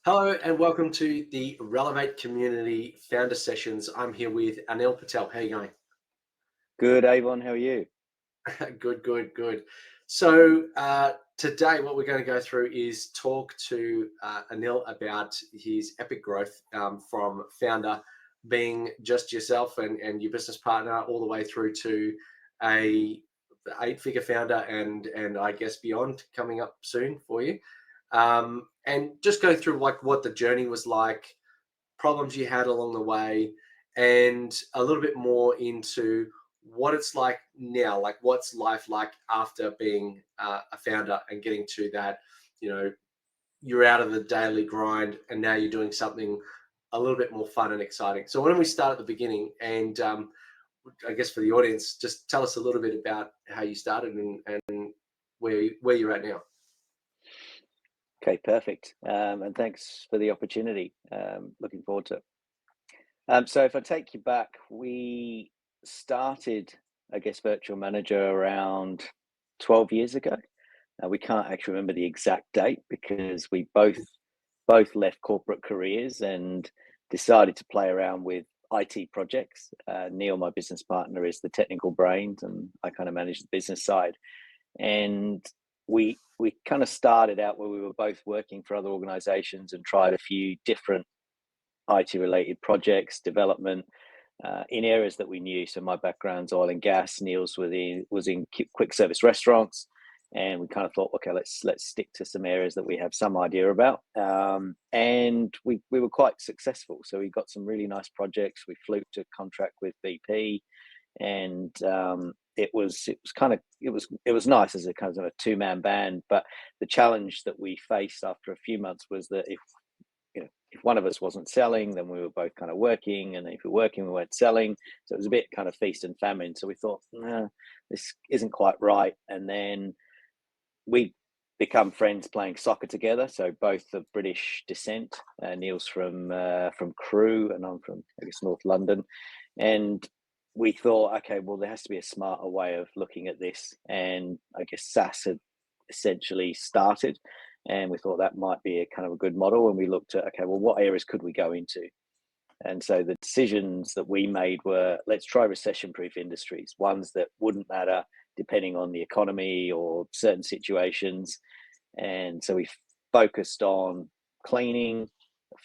Hello and welcome to the Relevate Community Founder Sessions. I'm here with Anil Patel. How are you going? Good, Avon. How are you? Good, good, good. So today, what we're going to go through is talk to Anil about his epic growth from founder being just yourself and your business partner, all the way through to a eight-figure founder and I guess beyond coming up soon for you. And just go through like what the journey was like, problems you had along the way, and a little bit more into what it's like now, like what's life like after being a founder and getting to that, you know, you're out of the daily grind and now you're doing something a little bit more fun and exciting. So why don't we start at the beginning and I guess for the audience, just tell us a little bit about how you started and where you're at now. Okay, perfect. And thanks for the opportunity. Looking forward to it. So if I take you back, we started, I guess, Virtual Manager around 12 years ago. We can't actually remember the exact date because we both left corporate careers and decided to play around with IT projects. Neil, my business partner, is the technical brains, and I kind of manage the business side. And we kind of started out where we were both working for other organizations and tried a few different IT related projects, development in areas that we knew. So my background's oil and gas. Neil's was in quick service restaurants, and we kind of thought, okay, let's stick to some areas that we have some idea about. And we were quite successful. So we got some really nice projects. We flew to contract with BP, and it was nice as a kind of a two-man band. But the challenge that we faced after a few months was that if one of us wasn't selling, then we were both kind of working, and if we were working, we weren't selling. So it was a bit kind of feast and famine. So we thought, nah, this isn't quite right. And then we become friends playing soccer together. So both of British descent. Neil's from Crewe, and I'm from, I guess, North London. And we thought, okay, well, there has to be a smarter way of looking at this. And I guess SaaS had essentially started, and we thought that might be a kind of a good model. And we looked at, okay, well, what areas could we go into? And so the decisions that we made were, let's try recession-proof industries, ones that wouldn't matter depending on the economy or certain situations. And so we focused on cleaning,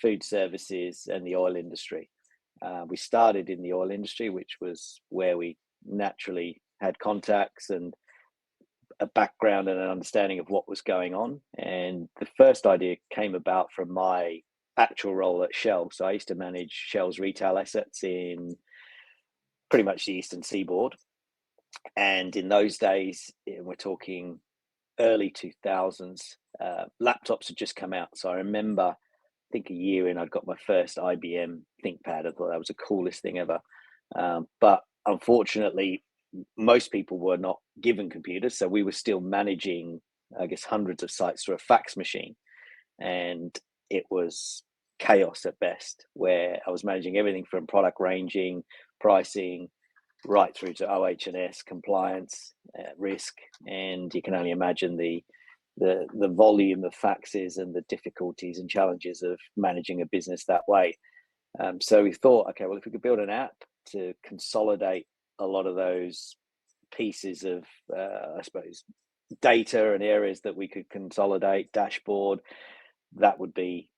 food services, and the oil industry. We started in the oil industry, which was where we naturally had contacts and a background and an understanding of what was going on. And the first idea came about from my actual role at Shell. So I used to manage Shell's retail assets in pretty much the Eastern Seaboard. And in those days, we're talking early 2000s, laptops had just come out. So I remember, I think a year in, I'd got my first IBM ThinkPad. I thought that was the coolest thing ever. But unfortunately, most people were not given computers. So we were still managing, I guess, hundreds of sites through a fax machine. And it was chaos at best, where I was managing everything from product ranging, pricing, right through to OH&S, compliance, risk. And you can only imagine the volume of faxes and the difficulties and challenges of managing a business that way. So we thought, okay, well, if we could build an app to consolidate a lot of those pieces of, I suppose, data and areas that we could consolidate, dashboard, that would be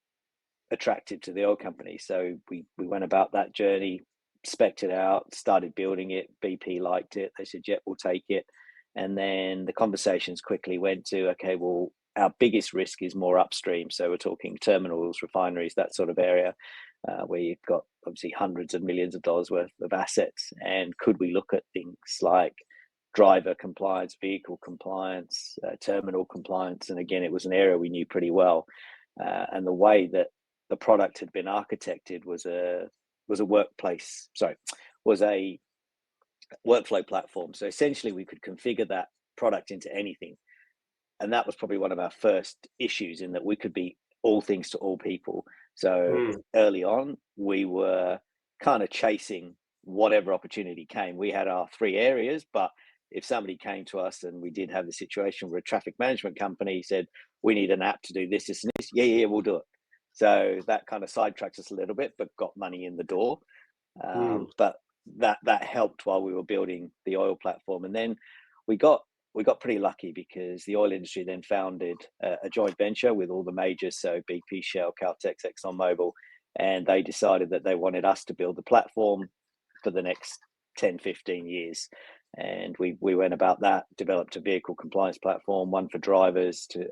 attractive to the oil company. So we went about that journey, spec'd it out, started building it. BP liked it. They said, yeah, we'll take it. And then the conversations quickly went to, okay, well, our biggest risk is more upstream. So we're talking terminals, refineries, that sort of area, where you've got obviously hundreds of millions of dollars worth of assets. And could we look at things like driver compliance, vehicle compliance, terminal compliance? And again, it was an area we knew pretty well. And the way that the product had been architected was a workflow platform. So essentially we could configure that product into anything. And that was probably one of our first issues, in that we could be all things to all people. So early on, we were kind of chasing whatever opportunity came. We had our three areas, but if somebody came to us, and we did have the situation where a traffic management company said, we need an app to do this, this, and this, yeah, we'll do it. So that kind of sidetracks us a little bit, but got money in the door. But that helped while we were building the oil platform. And then we got pretty lucky because the oil industry then founded a joint venture with all the majors, so BP, Shell, Caltex, ExxonMobil, and they decided that they wanted us to build the platform for the next 10, 15 years. And we went about that, developed a vehicle compliance platform, one for drivers to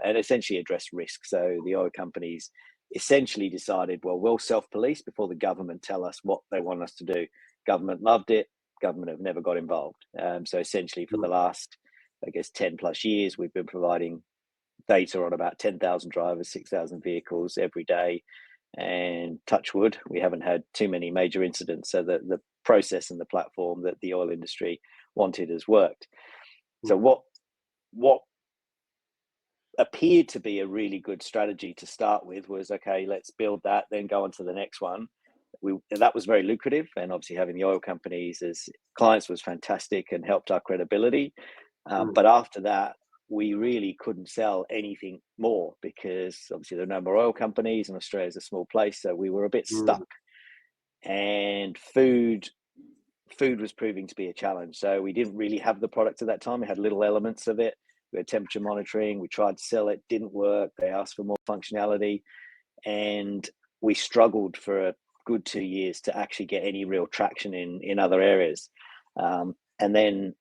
and essentially address risk. So the oil companies essentially decided, well, we'll self-police before the government tell us what they want us to do. Government loved it. Government have never got involved. So essentially for the last, I guess, 10 plus years, we've been providing data on about 10,000 drivers, 6,000 vehicles every day. And touch wood, we haven't had too many major incidents. So the process and the platform that the oil industry wanted has worked. So what appeared to be a really good strategy to start with was, okay, let's build that, then go on to the next one. That was very lucrative, and obviously having the oil companies as clients was fantastic and helped our credibility. But after that, we really couldn't sell anything more because obviously there are no more oil companies and Australia is a small place, so we were a bit stuck. And food was proving to be a challenge. So we didn't really have the product at that time. We had little elements of it. We had temperature monitoring. We tried to sell it, didn't work. They asked for more functionality, and we struggled for a good 2 years to actually get any real traction in other areas. And then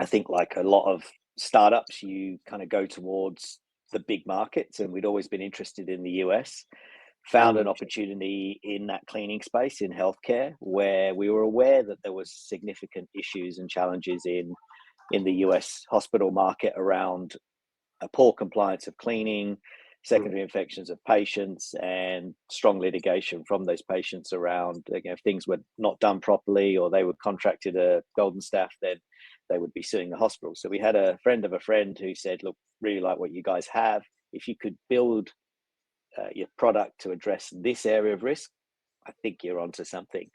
I think, like a lot of startups, you kind of go towards the big markets, and we'd always been interested in the US. Found an opportunity in that cleaning space in healthcare, where we were aware that there was significant issues and challenges in the US hospital market around a poor compliance of cleaning, secondary infections of patients, and strong litigation from those patients around, if things were not done properly or they were contracted a golden staff, then they would be suing the hospital. So we had a friend of a friend who said, look, really like what you guys have. If you could build your product to address this area of risk, I think you're onto something.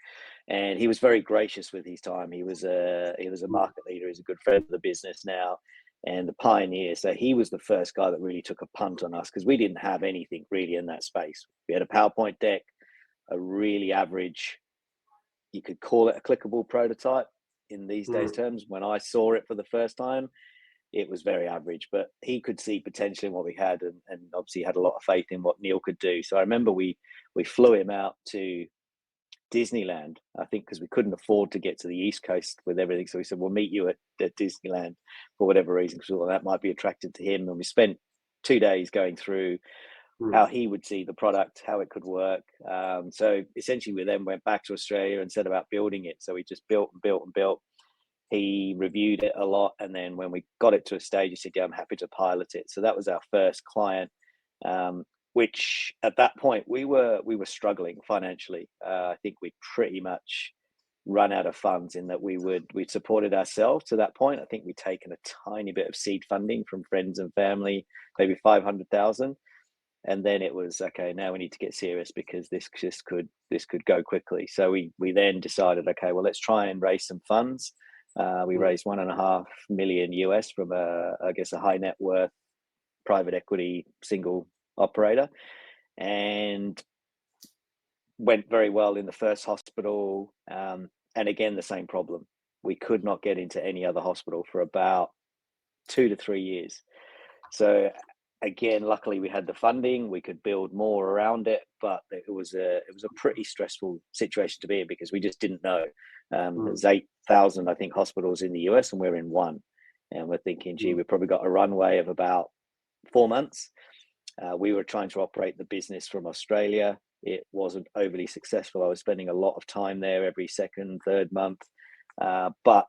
And he was very gracious with his time. He was a market leader. He's a good friend of the business now and the pioneer. So he was the first guy that really took a punt on us because we didn't have anything really in that space. We had a PowerPoint deck, a really average, you could call it a clickable prototype in these days terms. When I saw it for the first time, it was very average, but he could see potential in what we had, and obviously had a lot of faith in what Neil could do. So I remember we flew him out to Disneyland, I think, because we couldn't afford to get to the East Coast with everything. So we said, we'll meet you at Disneyland for whatever reason, because that might be attracted to him. And we spent 2 days going through how he would see the product, how it could work. So essentially we then went back to Australia and set about building it. So we just built and built and built. He reviewed it a lot, and then when we got it to a stage, he said, yeah, I'm happy to pilot it. So that was our first client, which at that point we were struggling financially. I think we'd pretty much run out of funds in that we'd supported ourselves to that point. I think we'd taken a tiny bit of seed funding from friends and family, maybe 500,000. And then it was, okay, now we need to get serious because this could go quickly. So we then decided, okay, well, let's try and raise some funds. We raised $1.5 million US from a high net worth private equity single operator, and went very well in the first hospital. And again, the same problem. We could not get into any other hospital for about 2 to 3 years. So again, luckily we had the funding, we could build more around it, but it was a pretty stressful situation to be in because we just didn't know. There's 8,000, I think, hospitals in the US, and we're in one. And we're thinking, gee, we've probably got a runway of about 4 months. We were trying to operate the business from Australia. It wasn't overly successful. I was spending a lot of time there every second, third month. But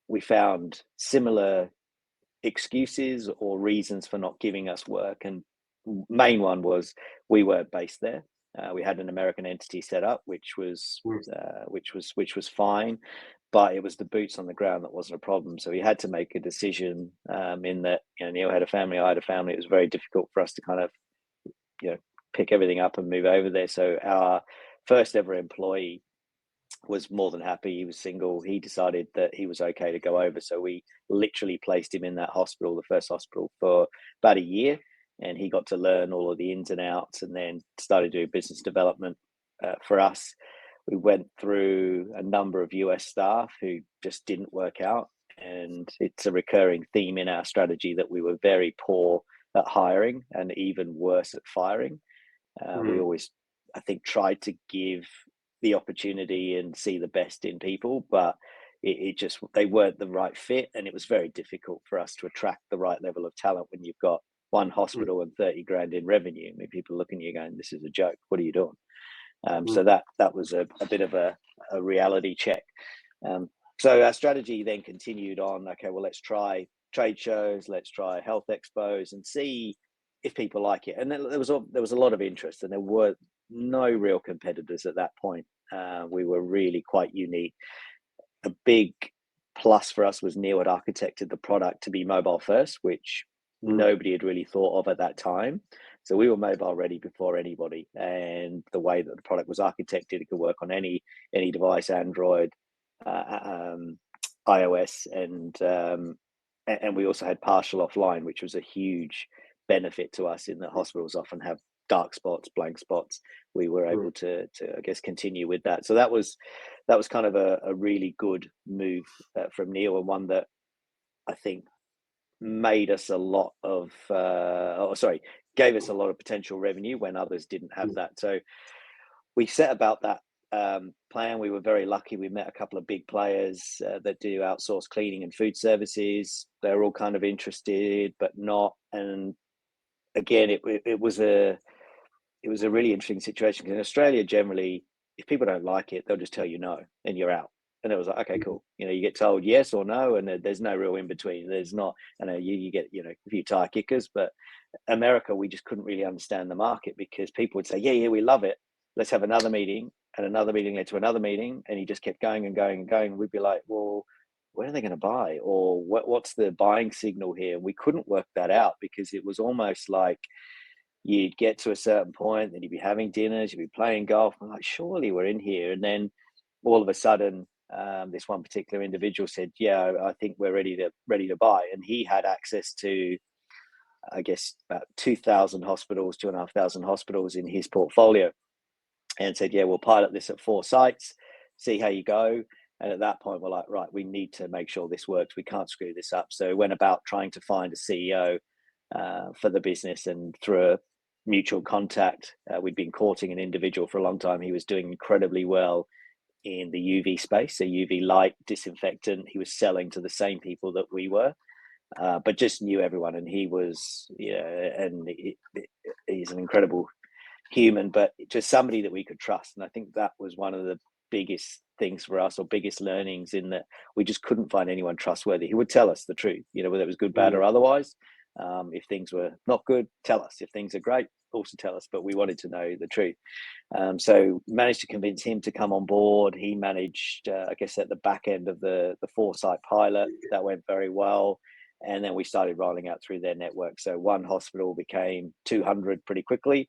we found similar excuses or reasons for not giving us work, and main one was we weren't based there. We had an American entity set up, which was fine, but it was the boots on the ground that wasn't a problem. So we had to make a decision. In that, Neil had a family, I had a family. It was very difficult for us to kind of, pick everything up and move over there. So our first ever employee was more than happy. He was single. He decided that he was okay to go over. So we literally placed him in that hospital, the first hospital, for about a year. and he got to learn all of the ins and outs, and then started doing business development for us. We went through a number of US staff who just didn't work out, and it's a recurring theme in our strategy that we were very poor at hiring and even worse at firing. We always, I think, tried to give the opportunity and see the best in people, but it just, they weren't the right fit, and it was very difficult for us to attract the right level of talent when you've got one hospital and 30 grand in revenue. I mean, people looking at you going, "This is a joke. What are you doing?" So that was a bit of a reality check. So our strategy then continued on. Okay, well, let's try trade shows, let's try health expos, and see if people like it. And then there was a lot of interest, and there were no real competitors at that point. We were really quite unique. A big plus for us was Neil had architected the product to be mobile first, which nobody had really thought of at that time. So we were mobile ready before anybody, and the way that the product was architected, it could work on any device, Android, iOS, and we also had partial offline, which was a huge benefit to us in that hospitals often have dark spots, blank spots. We were able to I guess continue with that. So that was kind of a really good move from Neil, and one that I think made us a lot of gave us a lot of potential revenue when others didn't have that. So we set about that plan. We were very lucky. We met a couple of big players that do outsource cleaning and food services. They're all kind of interested, but not. And again, it was a really interesting situation, because in Australia, generally, if people don't like it, they'll just tell you no, and you're out. And it was like, okay, cool. You get told yes or no, and there's no real in between. There's not, I know you get, a few tire kickers, but America, we just couldn't really understand the market, because people would say, yeah, we love it. Let's have another meeting, and another meeting led to another meeting, and he just kept going and going and going. We'd be like, well, when are they going to buy? Or what's the buying signal here? And we couldn't work that out, because it was almost like you'd get to a certain point, then you'd be having dinners, you'd be playing golf. I'm like, surely we're in here. And then all of a sudden, this one particular individual said, yeah, I think we're ready to buy. And he had access to, I guess, about 2,000 hospitals, 2,500 hospitals in his portfolio, and said, yeah, we'll pilot this at 4 sites, see how you go. And at that point, we're like, right, we need to make sure this works. We can't screw this up. So we went about trying to find a CEO for the business, and through a mutual contact, we'd been courting an individual for a long time. He was doing incredibly well in the UV space, a UV light disinfectant. He was selling to the same people that we were, but just knew everyone. And he was, and he's an incredible human, but just somebody that we could trust. And I think that was one of the biggest things for us, or biggest learnings, in that we just couldn't find anyone trustworthy. He would tell us the truth, whether it was good, bad, or otherwise. If things were not good, tell us. If things are great, also tell us. But we wanted to know the truth. So managed to convince him to come on board. He managed, I guess, at the back end of the 4-site pilot. That went very well. And then we started rolling out through their network. So one hospital became 200 pretty quickly.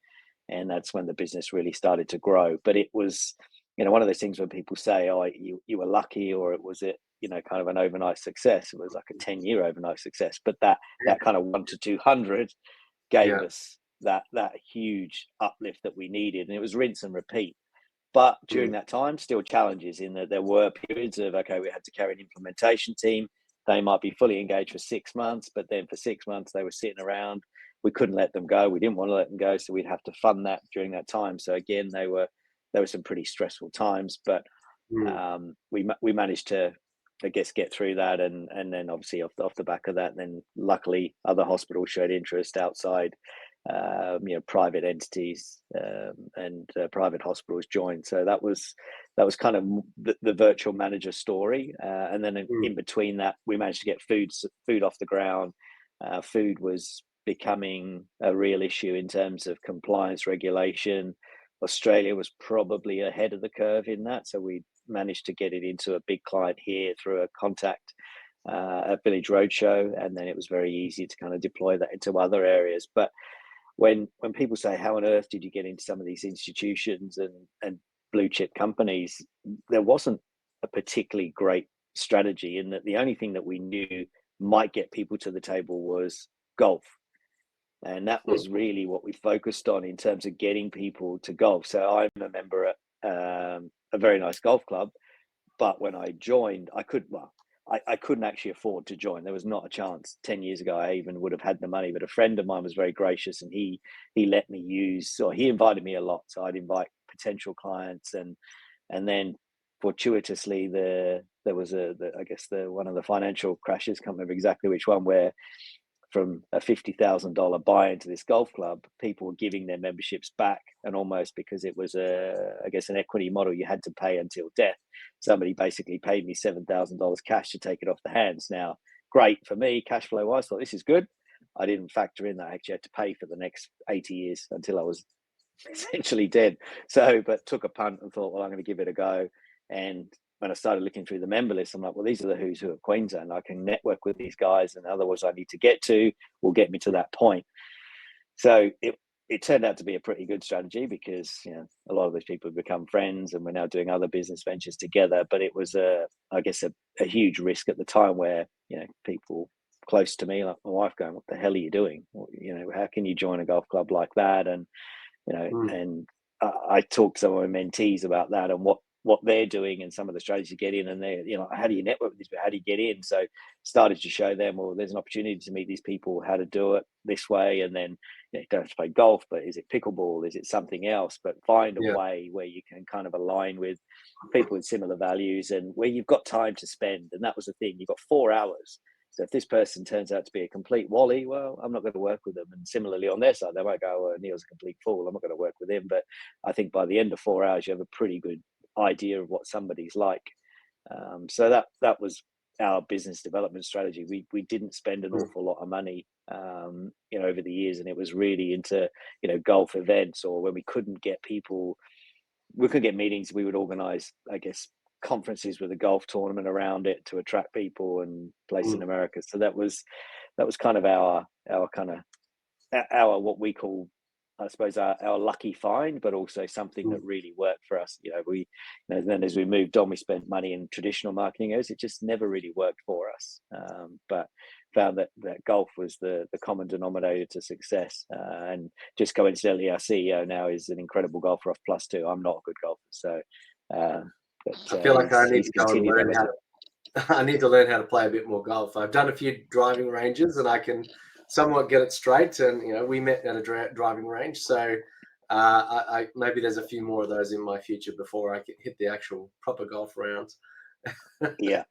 And that's when the business really started to grow. But it was, one of those things when people say, oh, you were lucky, or it was kind of an overnight success. It was like a 10-year overnight success. But that kind of 1 to 200 gave us that huge uplift that we needed. And it was rinse and repeat. But during that time, still challenges, in that there were periods of, okay, we had to carry an implementation team. They might be fully engaged for 6 months, but then for 6 months they were sitting around. We couldn't let them go. We didn't want to let them go, so we'd have to fund that during that time. So again, there were some pretty stressful times, but we managed to, I guess, get through that, and then obviously off the back of that, then luckily other hospitals showed interest outside, private entities, and private hospitals joined. So that was kind of the virtual manager story, and then in between that, we managed to get food off the ground. Food was becoming a real issue in terms of compliance regulation. Australia was probably ahead of the curve in that, so we managed to get it into a big client here through a contact at Village Roadshow, and then it was very easy to kind of deploy that into other areas. But when people say, how on earth did you get into some of these institutions and blue chip companies, there wasn't a particularly great strategy, in that the only thing that we knew might get people to the table was golf. And that was really what we focused on in terms of getting people to golf. So I'm a member at a very nice golf club, but when I joined, I couldn't actually afford to join. There was not a chance. 10 years ago, I even would have had the money, but a friend of mine was very gracious, and he let me use, or he invited me a lot. So I'd invite potential clients, and then fortuitously there was one of the financial crashes, can't remember exactly which one, where from a $50,000 buy into this golf club, people were giving their memberships back, and almost because it was an equity model, you had to pay until death. Somebody basically paid me $7,000 cash to take it off the hands. Now, great for me, cash flow wise, thought this is good. I didn't factor in that I actually had to pay for the next 80 years until I was essentially dead. So, but took a punt and thought, well, I'm going to give it a go. And when I started looking through the member list, I'm like, well, these are the who's who of Queensland. I can network with these guys, and others I need to get to will get me to that point. So it turned out to be a pretty good strategy, because a lot of those people have become friends, and we're now doing other business ventures together. But it was a huge risk at the time, where people close to me, like my wife, going, "What the hell are you doing? How can you join a golf club like that?" And and I talked to some of my mentees about that and what they're doing and some of the strategies to get in, and they're, how do you network with these people? How do you get in? So started to show them, well, there's an opportunity to meet these people, how to do it this way. And then you don't have to play golf, but is it pickleball? Is it something else? But find a way where you can kind of align with people with similar values, and where you've got time to spend. And that was the thing, you've got 4 hours. So if this person turns out to be a complete wally, well, I'm not going to work with them. And similarly on their side, they might go, well, Neil's a complete fool, I'm not going to work with him. But I think by the end of 4 hours, you have a pretty good idea of what somebody's like. So that was our business development strategy. We didn't spend an awful lot of money, over the years, and it was really into golf events, or when we couldn't get meetings, we would organize, conferences with a golf tournament around it to attract people and place in America. So that was kind of our what we call, I suppose, our lucky find, but also something that really worked for us. Then as we moved on, we spent money in traditional marketing areas. It just never really worked for us. But found that golf was the common denominator to success. And just coincidentally, our CEO now is an incredible golfer off +2. I'm not a good golfer, so. I feel like I need he's to go and continued learn I need to learn how to play a bit more golf. I've done a few driving ranges, and I can somewhat get it straight. And we met at a driving range, so I maybe there's a few more of those in my future before I can hit the actual proper golf rounds. Yeah,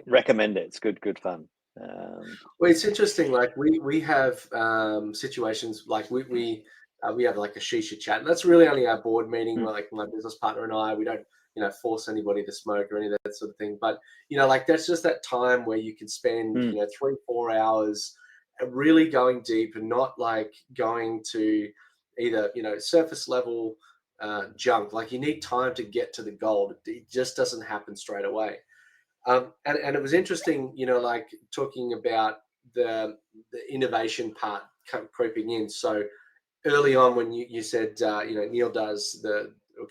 recommend it. It's good fun. Well, it's interesting. Like we have situations like we have like a shisha chat. And that's really only our board meeting. Like my business partner and I, we don't force anybody to smoke or any of that sort of thing. But like that's just that time where you can spend 3-4 hours really going deep, and not like going to either surface level junk. Like you need time to get to the gold. It just doesn't happen straight away. And it was interesting, like talking about the innovation part creeping in. So early on, when you said, Neil does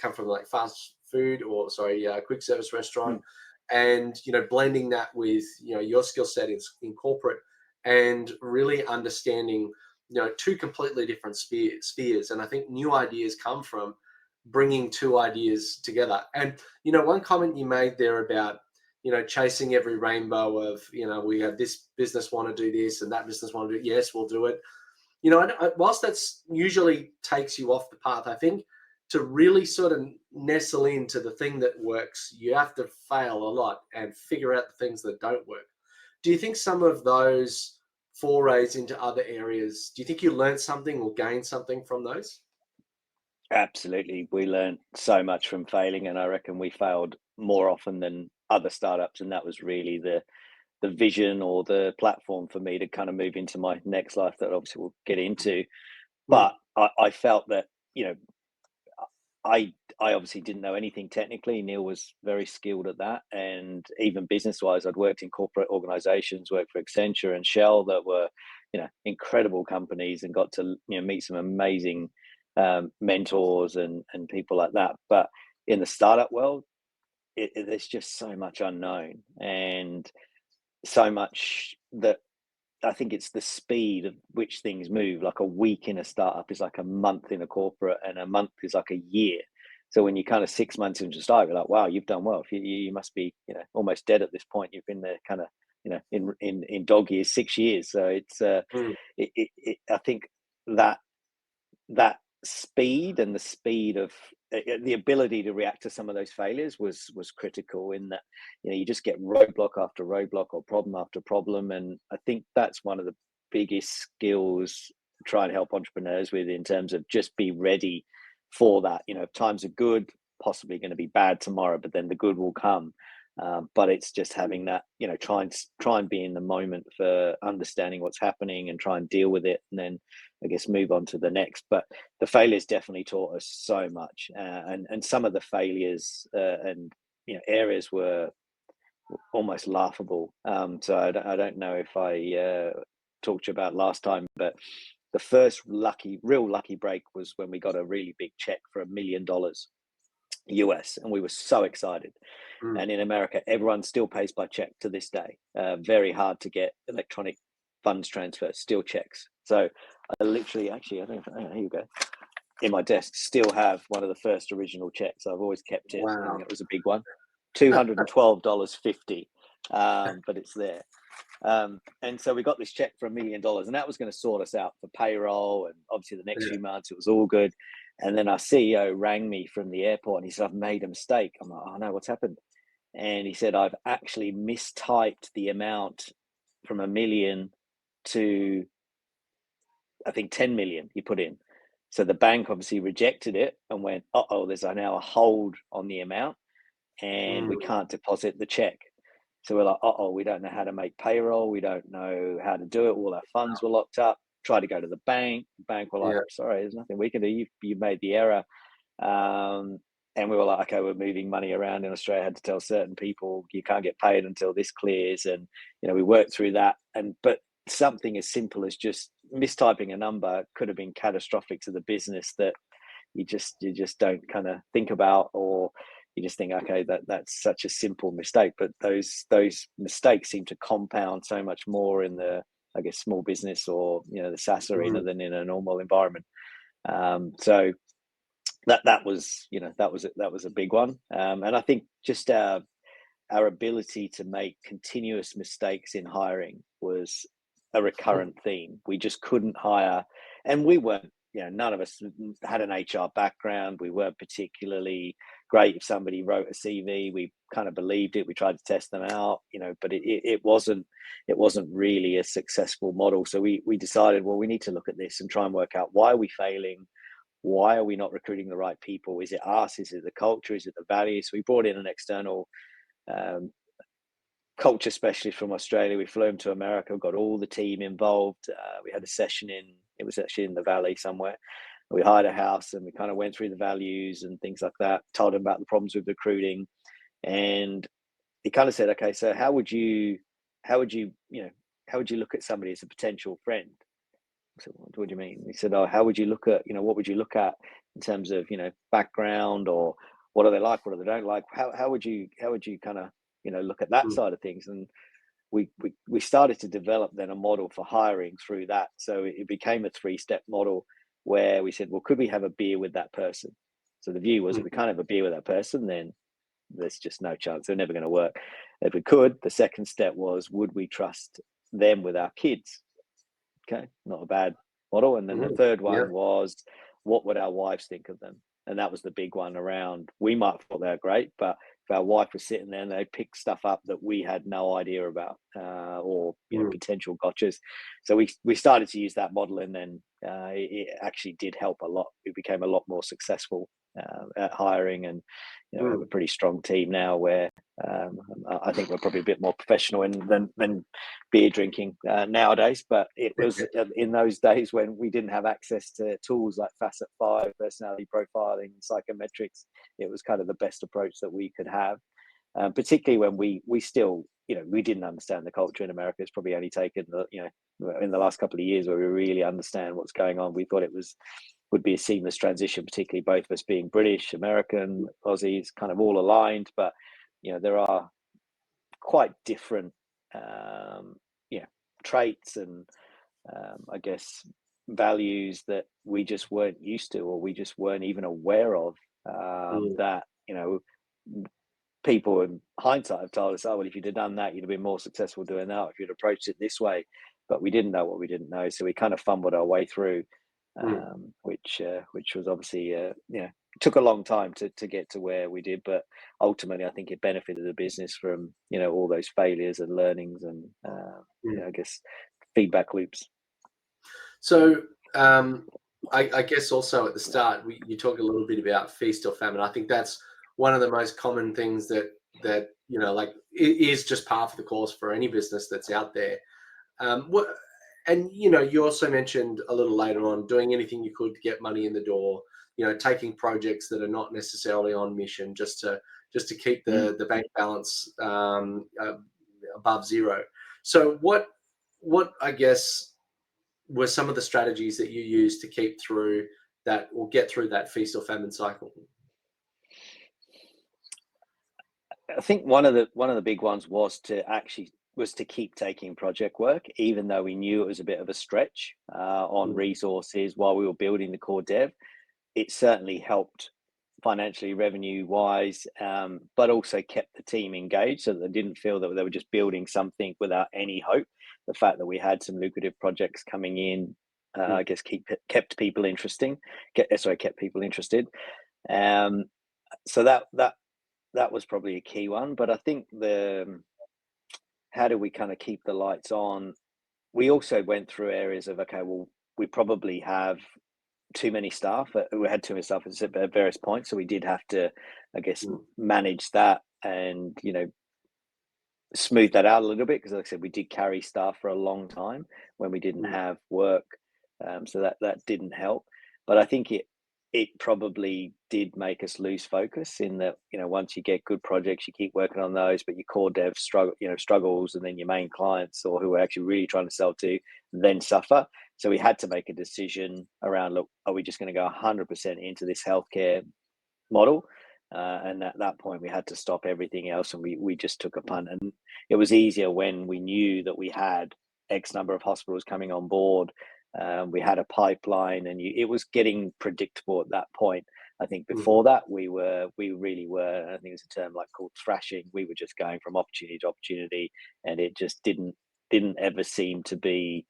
come from like fast food, or sorry, quick service restaurant, and blending that with your skill set in corporate, and really understanding two completely different spheres. And I think new ideas come from bringing two ideas together. And one comment you made there about chasing every rainbow of, we have this business want to do this and that business want to do, yes, we'll do it. Whilst that's usually takes you off the path, I think to really sort of nestle into the thing that works, you have to fail a lot and figure out the things that don't work. Do you think some of those forays into other areas, do you think you learned something or gained something from those? Absolutely. We learned so much from failing, and I reckon we failed more often than other startups. And that was really the vision or the platform for me to kind of move into my next life, that obviously we'll get into. But I felt that, I obviously didn't know anything technically. Neil was very skilled at that. And even business wise, I'd worked in corporate organizations, worked for Accenture and Shell, that were, incredible companies, and got to, meet some amazing mentors and people like that. But in the startup world, there's just so much unknown, and so much that I think it's the speed of which things move. Like a week in a startup is like a month in a corporate, and a month is like a year. So when you're kind of 6 months into a startup, you're like, wow, you've done well. You must be, almost dead at this point. You've been there kind of, in dog years, 6 years. So it's, Mm. I think that that speed, and the speed of the ability to react to some of those failures was critical, in that you just get roadblock after roadblock, or problem after problem. And I think that's one of the biggest skills to try and help entrepreneurs with, in terms of just be ready for that. If times are good, possibly going to be bad tomorrow, but then the good will come. But it's just having that, try and be in the moment for understanding what's happening, and try and deal with it, and then I guess move on to the next. But the failures definitely taught us so much, and some of the failures and areas were almost laughable. So I don't know if I talked to you about last time, but the first real lucky break was when we got a really big check for $1 million US, and we were so excited. Mm. And in America, everyone still pays by check to this day. Very hard to get electronic funds transfer, still checks. So I literally, actually, I don't know, here you go. In my desk, still have one of the first original checks. I've always kept it. Wow. And it was a big one, $212.50, but it's there. And so we got this check for $1 million, and that was going to sort us out for payroll. And obviously the next few months, it was all good. And then our CEO rang me from the airport, and he said, I've made a mistake. I'm like, oh no, what's happened? And he said, I've actually mistyped the amount from 1 million to, I think, 10 million he put in. So the bank obviously rejected it and went, there's now a hold on the amount, and we can't deposit the check. So we're like, we don't know how to make payroll. We don't know how to do it. All our funds were locked up. Tried to go to the bank. The bank were like, Yeah. sorry, there's nothing we can do. You made the error. And we were like, okay, we're moving money around in Australia. I had to tell certain people, you can't get paid until this clears. And, we worked through that. But something as simple as just mistyping a number could have been catastrophic to the business, that you just don't kind of think about, or you just think, okay, that's such a simple mistake. But those mistakes seem to compound so much more in the, I guess, small business, or, the SaaS arena, than in a normal environment. So that was a big one. And I think just our ability to make continuous mistakes in hiring was a recurrent theme. We just couldn't hire, and we weren't, none of us had an HR background. We weren't particularly great. If somebody wrote a CV, we kind of believed it. We tried to test them out, but it wasn't really a successful model. So we decided, well, we need to look at this and try and work out, why are we failing? Why are we not recruiting the right people? Is it us? Is it the culture? Is it the values? So we brought in an external culture specialist from Australia. We flew him to America, got all the team involved. We had a session it was actually in the Valley somewhere. We hired a house, and we kind of went through the values and things like that, told him about the problems with recruiting. And he kind of said, okay, so how would you look at somebody as a potential friend? I said, what do you mean? He said, how would you look at, what would you look at in terms of, background, or what do they like? What do they don't like? How would you kind of, look at that side of things? And we started to develop then a model for hiring through that. So it became a 3-step model, where we said, well, could we have a beer with that person? So the view was, if we can't have a beer with that person, then there's just no chance. They're never going to work. If we could, the second step was, would we trust them with our kids? Okay, not a bad model. And then the third one was, what would our wives think of them? And that was the big one around, we might have thought they were great, but if our wife was sitting there and they picked stuff up that we had no idea about, or potential gotchas. So we started to use that model, and then it actually did help a lot. We became a lot more successful at hiring, and we have a pretty strong team now, where I think we're probably a bit more professional than beer drinking nowadays. But it was in those days when we didn't have access to tools like Facet 5, personality profiling, psychometrics. It was kind of the best approach that we could have, particularly when we still, we didn't understand the culture in America. It's probably only taken in the last couple of years where we really understand what's going on. We thought it would be a seamless transition, particularly both of us being British, American, Aussies, kind of all aligned. But there are quite different traits and I guess values that we just weren't used to, or we just weren't even aware of. Mm, That people in hindsight have told us, oh well, if you'd have done that, you'd have been more successful doing that. If you'd approached it this way, but we didn't know what we didn't know, so we kind of fumbled our way through, mm. which was obviously took a long time to get to where we did, but ultimately I think it benefited the business from all those failures and learnings and Mm. I guess feedback loops. So I guess also at the start, you talk a little bit about feast or famine. I think that's one of the most common things that like it is just par for the course for any business that's out there. What and you also mentioned a little later on doing anything you could to get money in the door. Taking projects that are not necessarily on mission just to keep Mm. the bank balance above zero. So what I guess were some of the strategies that you used to keep through that or get through that feast or famine cycle? I think one of the big ones was to keep taking project work, even though we knew it was a bit of a stretch on Mm, resources while we were building the core dev. It certainly helped financially, revenue wise, but also kept the team engaged so that they didn't feel that they were just building something without any hope. The fact that we had some lucrative projects coming in, mm, I guess, kept people interesting. Kept people interested. Um, so that was probably a key one. But I think the how do we kind of keep the lights on? We also went through areas of, okay, well, we probably have too many staff. We had too many staff at various points, so we did have to, I guess, mm, manage that and smooth that out a little bit, because, like I said, we did carry staff for a long time when we didn't mm, have work, so that didn't help. But I think it probably did make us lose focus in that once you get good projects, you keep working on those, but your core dev struggles, and then your main clients or who are actually really trying to sell to then suffer. So we had to make a decision around, look, are we just going to go 100% into this healthcare model? And at that point, we had to stop everything else, and we just took a punt. And it was easier when we knew that we had X number of hospitals coming on board. We had a pipeline, and it was getting predictable at that point. I think mm. before that, we really were. I think it's a term called thrashing. We were just going from opportunity to opportunity, and it just didn't ever seem to be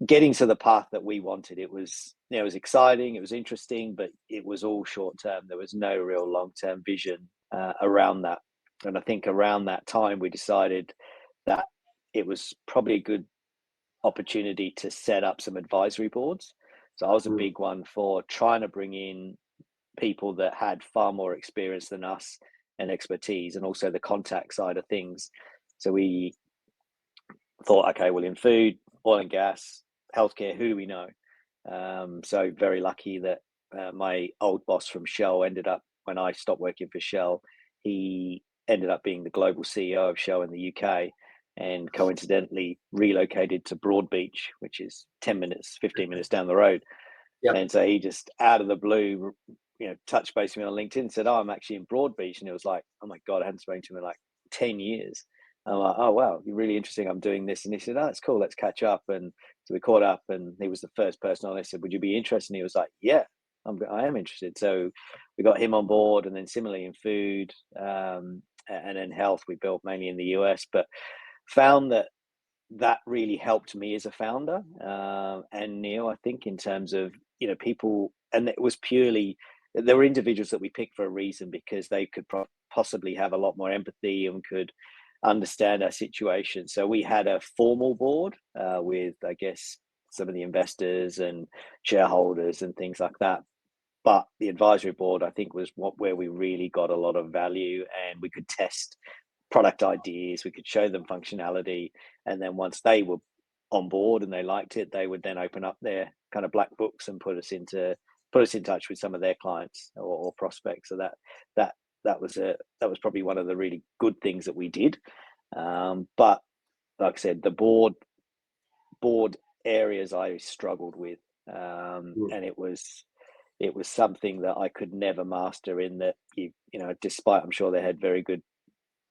getting to the path that we wanted. It was exciting, it was interesting, but it was all short term. There was no real long term vision around that. And I think around that time, we decided that it was probably a good opportunity to set up some advisory boards. So I was a Mm, big one for trying to bring in people that had far more experience than us and expertise, and also the contact side of things. So we thought, okay, well, in food, oil and gas, healthcare, who do we know? So very lucky that my old boss from Shell ended up, when I stopped working for Shell, he ended up being the global CEO of Shell in the UK, and coincidentally relocated to Broadbeach, which is 10 minutes, 15 minutes down the road. yep. And so he just out of the blue, touched base with me on LinkedIn and said, oh, I'm actually in Broadbeach. And it was like, oh my God, I hadn't spoken to him in like 10 years. I'm like, oh, wow, you're really interesting. I'm doing this. And he said, oh, it's cool. Let's catch up. And so we caught up, and he was the first person on. I said, would you be interested? And he was like, yeah, I am interested. So we got him on board. And then similarly in food, and in health, we built mainly in the US, but found that really helped me as a founder, and Neil, I think, in terms of people. And it was purely, there were individuals that we picked for a reason, because they could possibly have a lot more empathy and could understand our situation. So we had a formal board with, I guess, some of the investors and shareholders and things like that. But the advisory board, I think, was where we really got a lot of value, and we could test product ideas, we could show them functionality, and then once they were on board and they liked it, they would then open up their kind of black books and put us in touch with some of their clients or prospects. So that that was probably one of the really good things that we did. But like I said, the board areas I struggled with, Mm, and it was something that I could never master. In that, despite, I'm sure they had very good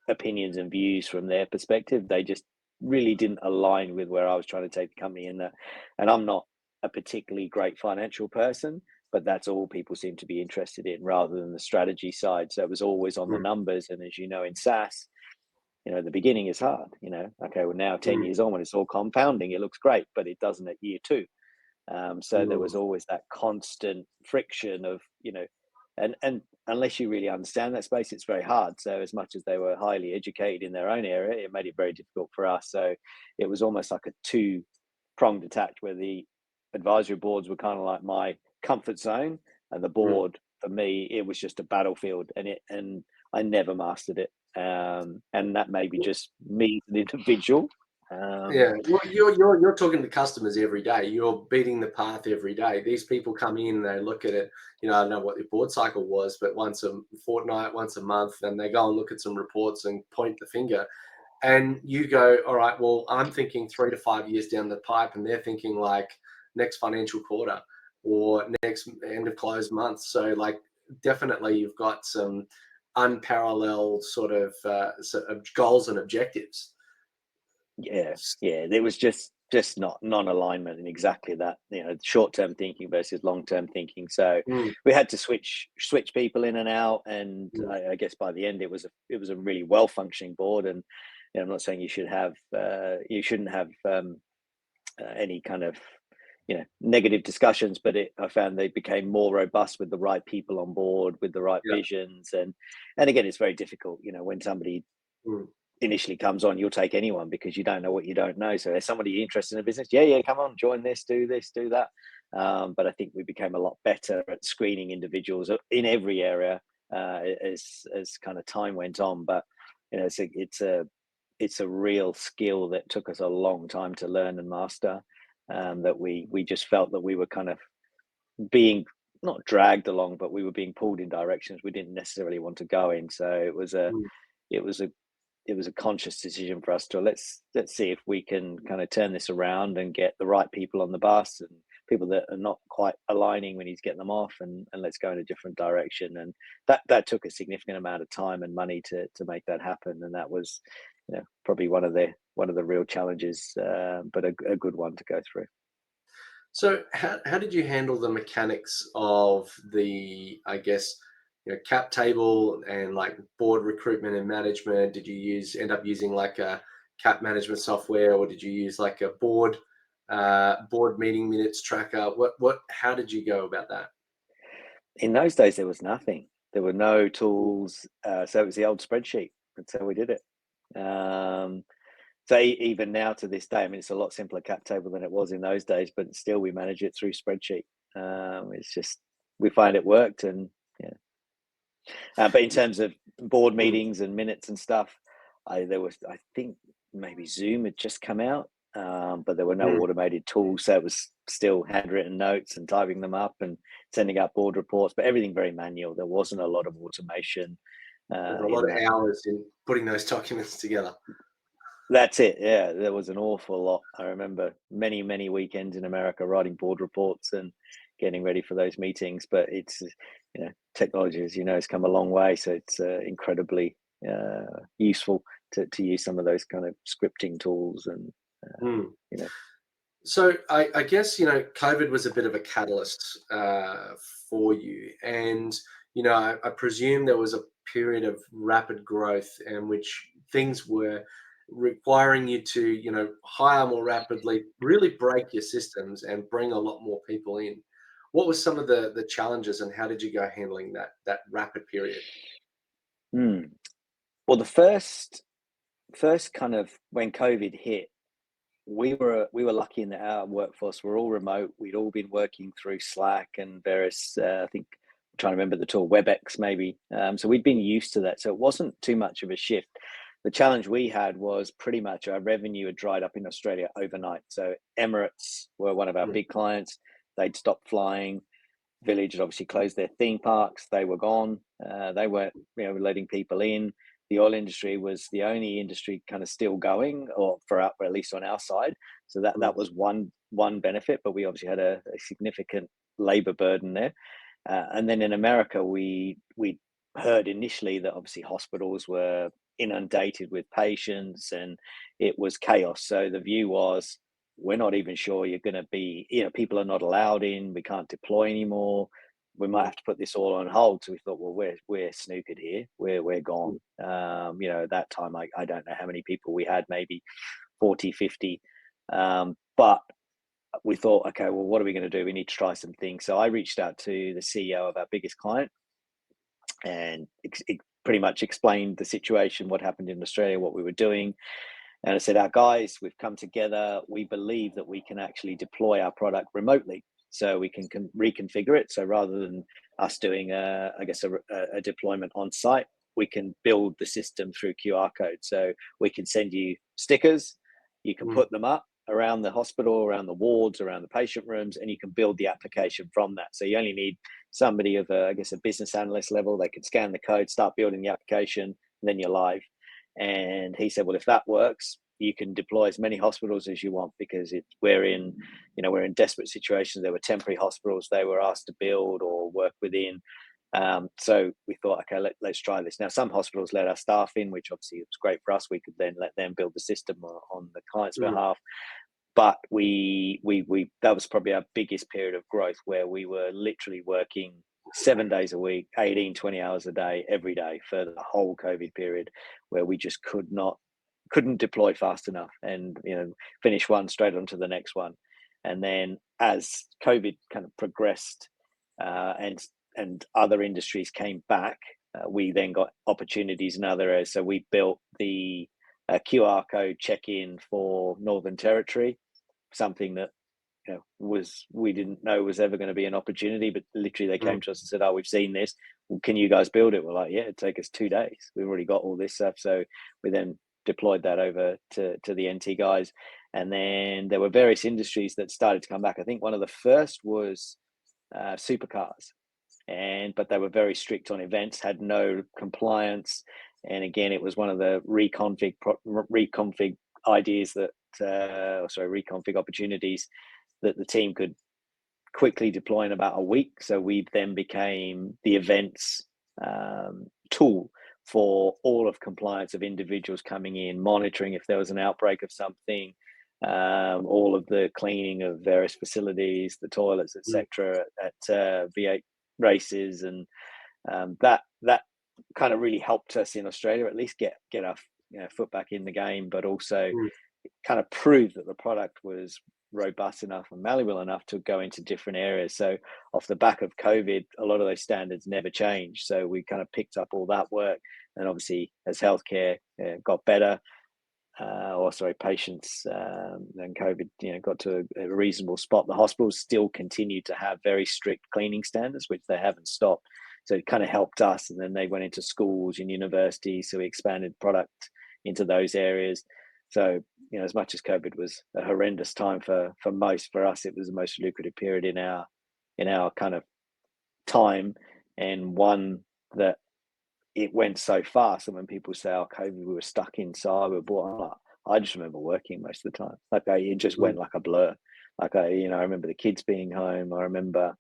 opinions and views from their perspective, they just really didn't align with where I was trying to take the company. And I'm not a particularly great financial person, but that's all people seem to be interested in rather than the strategy side. So it was always on the mm, numbers. And as you know, in SaaS, the beginning is hard. Okay, well, now 10 mm, years on, when it's all compounding, it looks great, but it doesn't at year two. So there was mm. always that constant friction of, and unless you really understand that space, it's very hard. So as much as they were highly educated in their own area, it made it very difficult for us. So it was almost like a two-pronged attack where the advisory boards were kind of like my comfort zone, and the Mm. board for me, it was just a battlefield, and I never mastered it. And that may be just me as an individual. Yeah, well, you're talking to customers every day. You're beating the path every day. These people come in, they look at it. I don't know what your board cycle was, but once a fortnight, once a month, and they go and look at some reports and point the finger. And you go, all right, well, I'm thinking 3 to 5 years down the pipe, and they're thinking like next financial quarter or next end of closed month. So, like, definitely, you've got some unparalleled sort of goals and objectives. Yeah, there was just not non-alignment in exactly that, short-term thinking versus long-term thinking. So Mm, we had to switch people in and out, and mm, I guess by the end it was a really well-functioning board. And I'm not saying you shouldn't have any kind of negative discussions, but I found they became more robust with the right people on board, with the right yeah. visions. And again, it's very difficult, when somebody Mm. initially comes on, you'll take anyone because you don't know what you don't know. So there's somebody interested in a business, yeah, come on, join this, do that. But I think we became a lot better at screening individuals in every area as kind of time went on. But it's a real skill that took us a long time to learn and master. That we just felt that we were kind of being not dragged along, but we were being pulled in directions we didn't necessarily want to go in. So Mm. it was a it was a conscious decision for us to let's see if we can kind of turn this around and get the right people on the bus, and people that are not quite aligning, we need to get them off, and let's go in a different direction. And that took a significant amount of time and money to make that happen. And that was probably one of the real challenges, but a good one to go through. So how did you handle the mechanics of the, I guess, cap table and like board recruitment and management? Did you end up using like a cap management software, or did you use like a board meeting minutes tracker? How did you go about that? In those days there was nothing, there were no tools, so it was the old spreadsheet. That's how we did it. um, So even now to this day, I mean, it's a lot simpler cap table than it was in those days, but still we manage it through spreadsheet. It's just we find it worked, and yeah. But in terms of board Mm, meetings and minutes and stuff, I think maybe Zoom had just come out, but there were no mm. automated tools, so it was still handwritten notes and typing them up and sending out board reports, but everything very manual. There wasn't a lot of automation There's a lot in of that. hours in putting those documents together. That's it. Yeah, there was an awful lot. I remember many, many weekends in America writing board reports and getting ready for those meetings. But it's, technology, as you know, has come a long way. So it's incredibly useful to use some of those kind of scripting tools. And, Mm. you know, So I guess COVID was a bit of a catalyst for you, and I presume there was a period of rapid growth in which things were requiring you to hire more rapidly, really break your systems, and bring a lot more people in. What were some of the challenges, and how did you go handling that rapid period? hmm. Well, the first kind of when COVID hit, we were lucky in that our workforce were all remote. We'd all been working through Slack and various, I think, I'm trying to remember the tool, WebEx maybe. So we'd been used to that. So it wasn't too much of a shift. The challenge we had was pretty much our revenue had dried up in Australia overnight. So Emirates were one of our Mm, big clients. They'd stopped flying. Village had obviously closed their theme parks. They were gone. They weren't, letting people in. The oil industry was the only industry kind of still going, or at least on our side. So that mm, that was one benefit, but we obviously had a significant labor burden there. And then in America, we heard initially that obviously hospitals were inundated with patients, and it was chaos. So the view was, we're not even sure you're going to be, people are not allowed in, we can't deploy anymore, we might have to put this all on hold. So we thought, well, we're snookered here, we're gone. At that time, I don't know how many people we had, maybe 40, 50. But we thought, okay, well, what are we going to do? We need to try some things. So I reached out to the CEO of our biggest client and pretty much explained the situation, what happened in Australia, what we were doing. And I said, our guys, we've come together. We believe that we can actually deploy our product remotely. So we can reconfigure it. So rather than us doing, a deployment on site, we can build the system through QR code. So we can send you stickers, you can put them up around the hospital, around the wards, around the patient rooms, and you can build the application from that. So you only need somebody of a business analyst level. They can scan the code, start building the application, and then you're live. And he said, well, if that works, you can deploy as many hospitals as you want, because we're in desperate situations. There were temporary hospitals they were asked to build or work within. So we thought, okay, let's try this. Now, some hospitals let our staff in, which obviously was great for us. We could then let them build the system on the client's behalf. But that was probably our biggest period of growth, where we were literally working 7 days a week, 18, 20 hours a day, every day for the whole COVID period, where we just couldn't deploy fast enough, and finish one straight onto the next one. And then as COVID kind of progressed, and other industries came back, we then got opportunities in other areas. So we built the QR code check-in for Northern Territory, something that we didn't know was ever going to be an opportunity, but literally they came to us and said, "Oh, we've seen this. Well, can you guys build it?" We're like, "Yeah, it'd take us 2 days. We've already got all this stuff." So we then deployed that over to the NT guys, and then there were various industries that started to come back. I think one of the first was supercars, but they were very strict on events, had no compliance, and again, it was one of the reconfig ideas reconfig opportunities that the team could quickly deploy in about a week. So we then became the events tool for all of compliance of individuals coming in, monitoring if there was an outbreak of something, all of the cleaning of various facilities, the toilets, etc., at V8 races, and that kind of really helped us in Australia at least get our foot back in the game, but also kind of prove that the product was robust enough and malleable enough to go into different areas. So off the back of COVID, a lot of those standards never changed. So we kind of picked up all that work, and obviously as healthcare got better, patients, and COVID, got to a reasonable spot, the hospitals still continued to have very strict cleaning standards, which they haven't stopped. So it kind of helped us, and then they went into schools and universities, so we expanded product into those areas. So, as much as COVID was a horrendous time for most, for us, it was the most lucrative period in our kind of time, and one that it went so fast. And when people say, "Oh, COVID, we were stuck inside, we were bored," I just remember working most of the time. Like it just went like a blur. Like I remember the kids being home. I remember,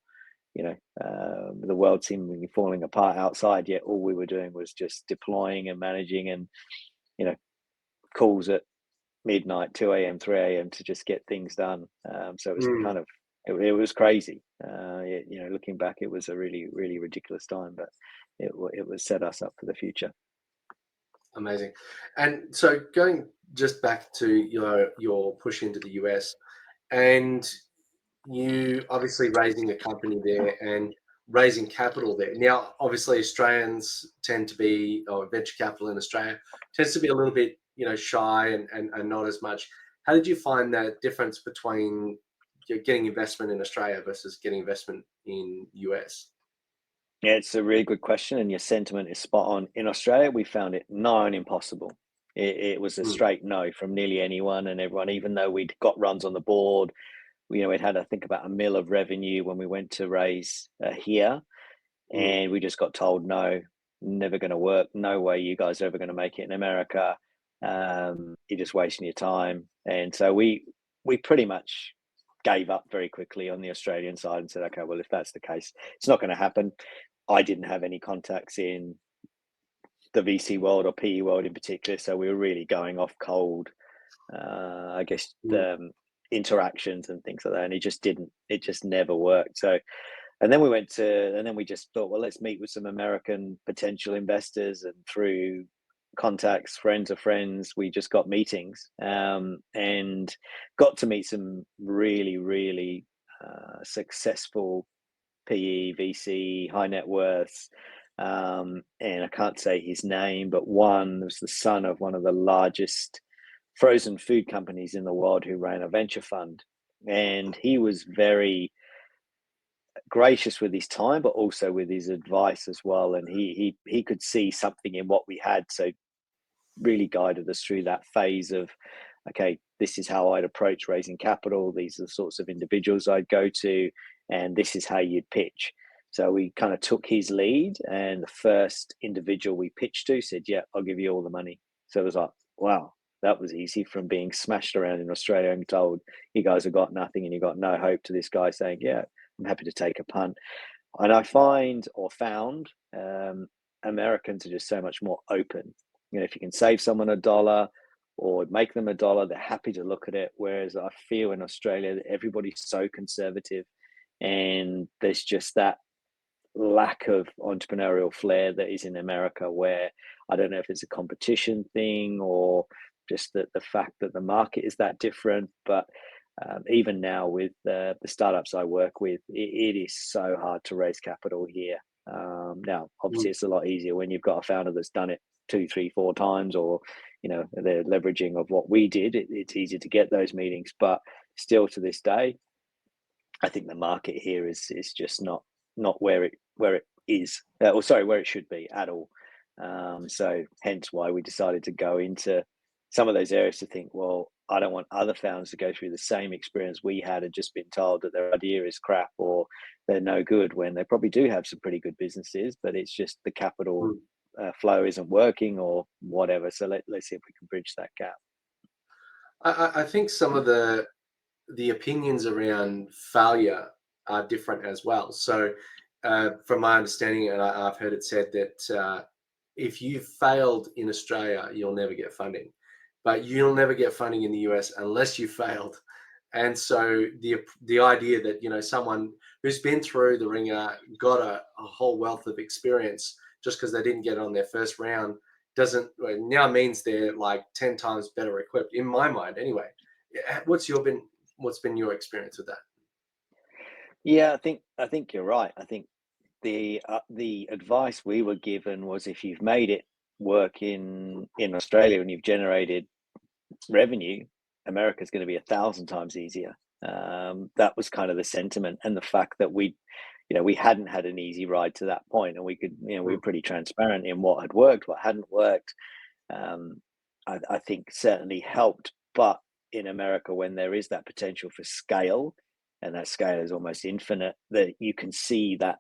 the world seemingly falling apart outside. Yet all we were doing was just deploying and managing, and calls at midnight, 2 a.m., 3 a.m. to just get things done. So it was kind of, it was crazy. Looking back, it was a really, really ridiculous time, but it was set us up for the future. Amazing. And so going just back to your push into the US, and you obviously raising a company there and raising capital there. Now, obviously, Australians tend to be, or venture capital in Australia tends to be a little bit, shy and not as much. How did you find that difference between getting investment in Australia versus getting investment in US? Yeah, it's a really good question, and your sentiment is spot on. In Australia, we found it nigh on impossible. It was a straight no from nearly anyone and everyone, even though we'd got runs on the board. We'd had, I think, about $1 million of revenue when we went to raise here, and we just got told, no, never going to work. No way you guys are ever going to make it in America. You're just wasting your time. And so we pretty much gave up very quickly on the Australian side and said, okay, well, if that's the case, it's not going to happen. I didn't have any contacts in the VC world or PE world in particular. So we were really going off cold, I guess, interactions and things like that. And it just never worked. So, and then we just thought, well, let's meet with some American potential investors, and through contacts, friends of friends, we just got meetings, and got to meet some really, really successful PE, VC, high net worths. And I can't say his name, but one was the son of one of the largest frozen food companies in the world who ran a venture fund. And he was very gracious with his time, but also with his advice as well. And he could see something in what we had. So really guided us through that phase of, okay, this is how I'd approach raising capital. These are the sorts of individuals I'd go to, and this is how you'd pitch. So we kind of took his lead, and the first individual we pitched to said, yeah, I'll give you all the money. So it was like, wow, that was easy, from being smashed around in Australia and told, you guys have got nothing and you got no hope, to this guy saying, yeah, I'm happy to take a punt. And I found Americans are just so much more open. You know, if you can save someone $1 or make them $1, they're happy to look at it. Whereas I feel in Australia that everybody's so conservative, and there's just that lack of entrepreneurial flair that is in America, where I don't know if it's a competition thing or just the fact that the market is that different. But even now with the startups I work with, it is so hard to raise capital here. Now, obviously, it's a lot easier when you've got a founder that's done it 2, 3, 4 times, or they're leveraging of what we did. It's easy to get those meetings, but still to this day, I think the market here is just not where it is, where it should be at all. So hence why we decided to go into some of those areas, to think, well, I don't want other founders to go through the same experience we had and just been told that their idea is crap or they're no good, when they probably do have some pretty good businesses, but it's just the capital flow isn't working or whatever. So let's see if we can bridge that gap. I think some of the opinions around failure are different as well. So from my understanding, and I've heard it said that if you failed in Australia, you'll never get funding, but you'll never get funding in the US unless you failed. And so the idea that, someone who's been through the ringer, got a whole wealth of experience, just because they didn't get on their first round, now means they're like 10 times better equipped, in my mind anyway. What's been your experience with that? Yeah, I think you're right. I think the advice we were given was, if you've made it work in Australia and you've generated revenue, America's going to be 1,000 times easier. That was kind of the sentiment, and the fact that we hadn't had an easy ride to that point, and we could, we were pretty transparent in what had worked, what hadn't worked. I think certainly helped. But in America, when there is that potential for scale, and that scale is almost infinite, that you can see that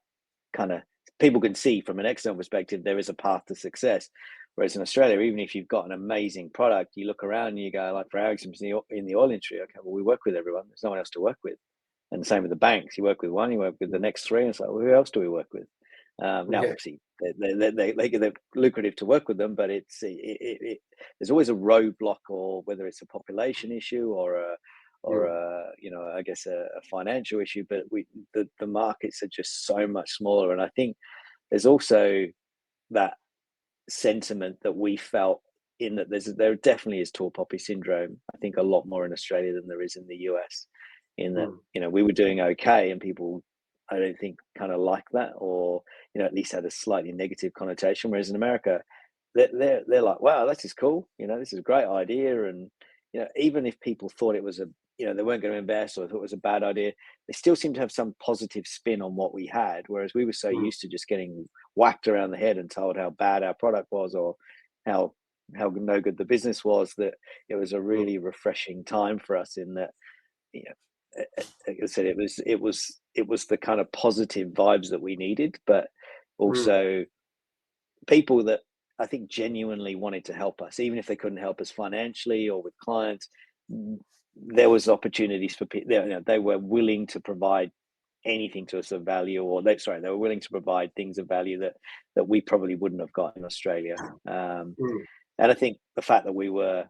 kind of, people can see from an external perspective, there is a path to success. Whereas in Australia, even if you've got an amazing product, you look around and you go, like, for our example, in the oil industry, okay, well, we work with everyone. There's no one else to work with. And the same with the banks. You work with one, you work with the next 3, and it's like, well, who else do we work with? Now, obviously, they're lucrative to work with them, but there's always a roadblock, or whether it's a population issue or I guess a financial issue. But the markets are just so much smaller, and I think there's also that sentiment that we felt, in that there definitely is tall poppy syndrome. I think a lot more in Australia than there is in the US. In that we were doing okay, and people, I don't think, kind of like that, or at least had a slightly negative connotation. Whereas in America, they're like, wow, this is cool. This is a great idea, and even if people thought it was they weren't going to invest, or thought it was a bad idea, they still seem to have some positive spin on what we had. Whereas we were so used to just getting whacked around the head and told how bad our product was, or how no good the business was, that it was a really refreshing time for us, in that, like I said, it was the kind of positive vibes that we needed, but also people that I think genuinely wanted to help us, even if they couldn't help us financially or with clients. There was opportunities for people. They were willing to provide anything to us of value, or they were willing to provide things of value that we probably wouldn't have got in Australia. Mm, And I think the fact that we were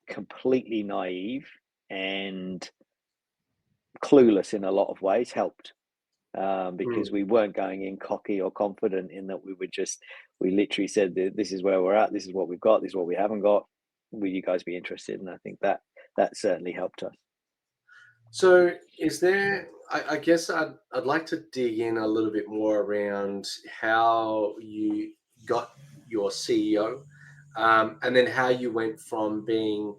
completely naive and clueless in a lot of ways helped, because mm. we weren't going in cocky or confident, in that we literally said that this is where we're at, this is what we've got, this is what we haven't got. Will you guys be interested? And I think that certainly helped us. So, is there? I guess I'd like to dig in a little bit more around how you got your CEO, and then how you went from being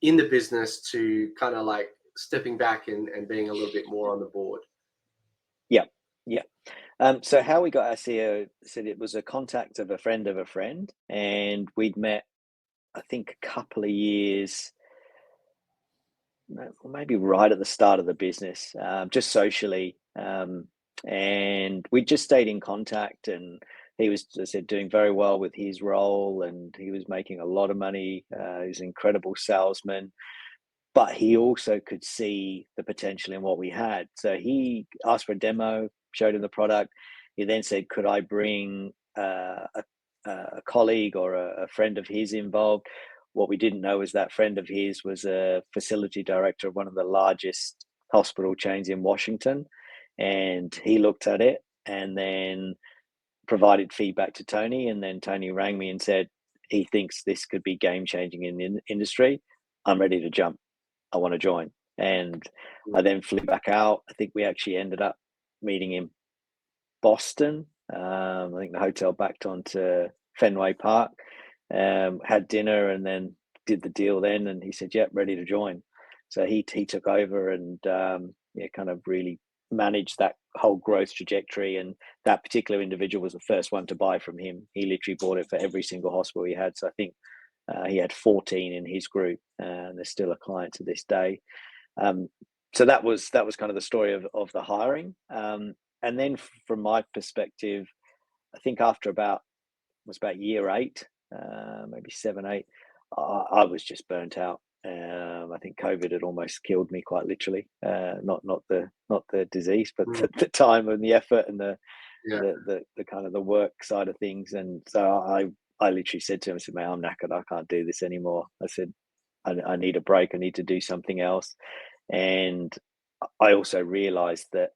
in the business to kind of like stepping back and being a little bit more on the board. Yeah, yeah. So how we got our CEO said it was a contact of a friend, and we'd met, I think, a couple of years, maybe right at the start of the business, just socially, and we just stayed in contact. And he was, as I said, doing very well with his role, and he was making a lot of money. He was an incredible salesman, but he also could see the potential in what we had. So he asked for a demo, showed him the product. He then said, could I bring a colleague or a friend of his involved? What we didn't know is that friend of his was a facility director of one of the largest hospital chains in Washington. And he looked at it and then provided feedback to Tony. And then Tony rang me and said, he thinks this could be game changing in the industry. I'm ready to jump. I want to join. And I then flew back out. I think we actually ended up meeting in Boston. I think the hotel backed onto Fenway Park, had dinner, and then did the deal then. And he said, yep, ready to join. So he took over and kind of really managed that whole growth trajectory. And that particular individual was the first one to buy from him. He literally bought it for every single hospital he had. So I think he had 14 in his group, and they're still a client to this day. So that was kind of the story of the hiring. And then from my perspective, I think after about year 8, maybe 7, 8, I was just burnt out. I think COVID had almost killed me, quite literally. Not the disease, but Mm, the time and the effort and the yeah. kind of the work side of things. And so I literally said to him, I said, "Man, I'm knackered. I can't do this anymore." I said, I need a break. I need to do something else." And I also realized that